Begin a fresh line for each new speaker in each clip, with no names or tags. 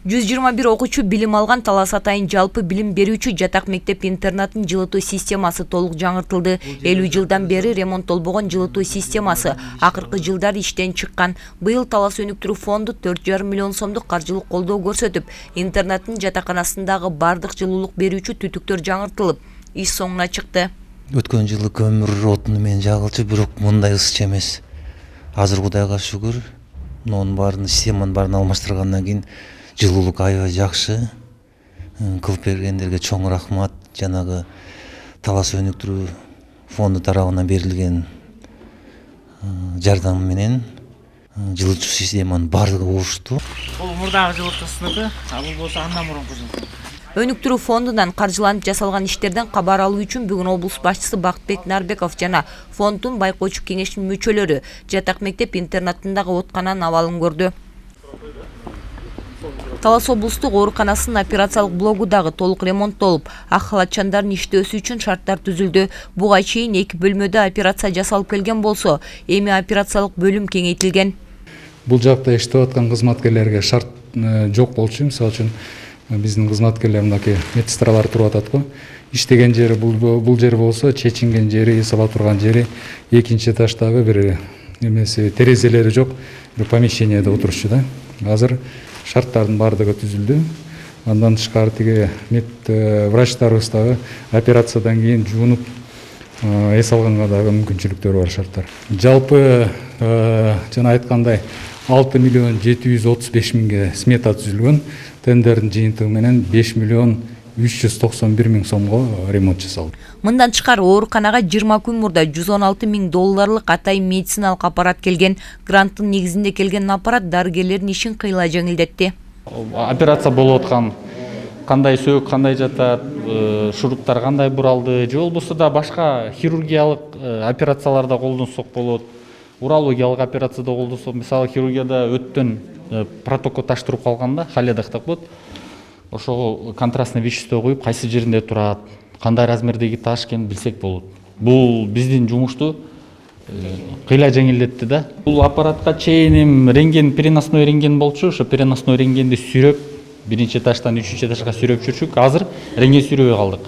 121 окуучу билим алган Талас Атайын жалпы билим берүүчү жатак мектеп-интернатын жылытуу системасы толук жаңыртылды. 50 жылдан бери ремонттолбогон жылытуу системасы акыркы жылдары иштен чыккан. Быйыл Талас өнүктүрүү фонду 4,5 миллион сомдук каржылык колдоо көрсөтүп, интернаттын жатаканасындагы бардык жылуулук берүүчү түтүктөр жаңыртылып, иш соңуна чыкты.
Өткөн жылы көмүр отуну менен жагылчу, бирок мындай ысчы эмес. Азыр Кудайга шүгүр, мунун баарын системанын баарын алмаштыргандан кийин жылуулук аябай жакшы. Кылып бергендерге чоң рахмат. Жанагы Талас өнүктүрүү фонду тарабынан берилген жардам менен жылытуу системанын баардыгы урушту.
Бул мурдагы жылытуусунуку, бул болсо андан мурунку жылытуу.
Өнүктүрүү фондунан каржыланып жасалган иштерден кабар алуу үчүн бүгүн облус башчысы Бактыбек Нарбеков жана фонддун байкоочу кеңешинин мүчөлөрү жатак мектеп-интернатындагы ооткананын абалын көрдү. Талас облустук ооруканасынын операциялык блогу дагы толук ремонттолуп, ак халатчандардын иштөөсү үчүн шарттар түзүлдү. Буга чейин 2 бөлмөдө операция жасалып келген болсо, эми операциялык бөлүм кеңейтилген.
Бул жакта иштеп аткан кызматкерлерге шарт жок болчу. Мисалы үчүн биздин кызматкерлер мынакей медсестралар туруп атат го. Иштеген жери бул жер болсо, чечинген жери, эс ала турган жери экинчи этаждагы бир эмеси терезелери жок бир помещениеде отурушчу да. Азыр шарттардын бардыгы түзүлдү. Андан тышкары тиги врачтарыбыз дагы операциядан кийин жуунуп эс алганга дагы мүмкүнчүлүктөрү бар шарттар. Жалпы жана айткандай 6 миллион 735 миңге смета түзүлгөн. Тендердин жыйынтыгы менен 5 миллион 391 миң сомго ремонт жасалды.
Мындан тышкары ооруканага 20 күн мурда 116 миң долларлык Атайын медициналык аппарат келген. Гранттын негизинде келген аппарат дарыгерлердин ишин кыйла жеңилдетти.
Операция болуп аткан кандай сөөк, кандай жатат, шуруптар кандай буралды, же болбосо да башка хирургиялык операцияларда колдонсок болот. Урологиялык операцияда колдонсок, мисалы хирургияда өттөн протокол таш туруп калганда, халедах так болот. Ошого контрастный вещество коюп, кайсы жеринде турат, кандай размердеги таш экенин билсек болот. Бул биздин жумушту кыйла жеңилдетти да. Бул аппаратка чейин рентген, переносной рентген болчу, ошо переносной рентгенди сүйрөп, биринчи этаждан үчүнчү этажга сүйрөп жүрчүк. Азыр рентген сүйрөбөй калдык.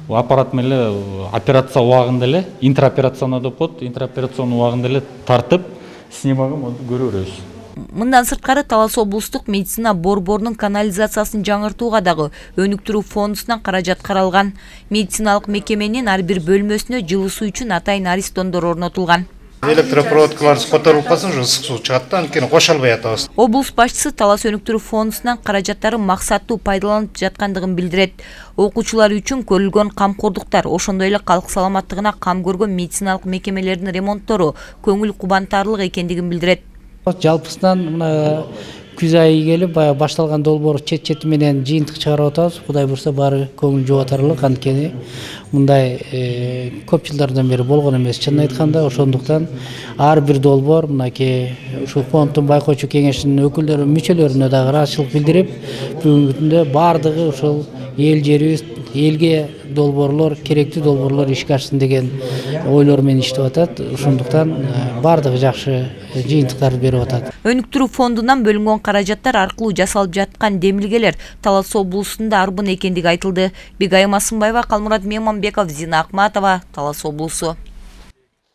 Бул аппарат менен операция убагында эле, интраоперационный деп коет, интраоперационный убагында эле тартып, снимогун көрө беребиз.
Мындан сырткары Талас облустук медицина борборунун канализациясын жаңыртууга дагы өнүктүрүү фондунан каражат каралган. Медициналык мекеменин ар бир бөлмөсүнө жылуу суу үчүн Атайын аристондор орнотулган.
Электропроводкалар котурулуп калса, уже ысык суу чыгат да, анткени кошо албай атабыз.
Облус башчысы Талас өнүктүрүү фондунан каражаттары максаттуу пайдаланып жаткандыгын билдирет. Окуучулар үчүн көрүлгөн камкордуктар, ошондой эле калк саламаттыгына кам көргөн медициналык мекемелердин ремонттору көңүл кубантарлык экендигин билдирет.
Жалпысынан мына күз айы келип башталган долбоор чет менен жыйынтык чыгарып атабыз. Кудай буйрса баары көңүл жубатарлык, анткени мындай көп жылдардан бери болгон эмес, чынын айтканда. Ошондуктан ар бир долбоор мынакей ушул фонддун байкоочу кеңешинин өкүлдөрү, мүчөлөрүнө дагы ыраазычылык билдирип, бүгүнкү күндө баардыгы ушул эл жерибиз, элге долбоорлор, керектүү долбоорлор ишке ашсын деген ойлор менен иштеп атат. Ошондуктан баардыгы жакшы жыйынтыктарды берип атат.
Өнүктүрүү фондунан бөлүнгөн каражаттар аркылуу жасалып жаткан демилгелер Талас облусунда арбын экендиги айтылды. Бигайым Асымбаева, Калмурат Мемонбеков, Зина Акматова, Талас облусу.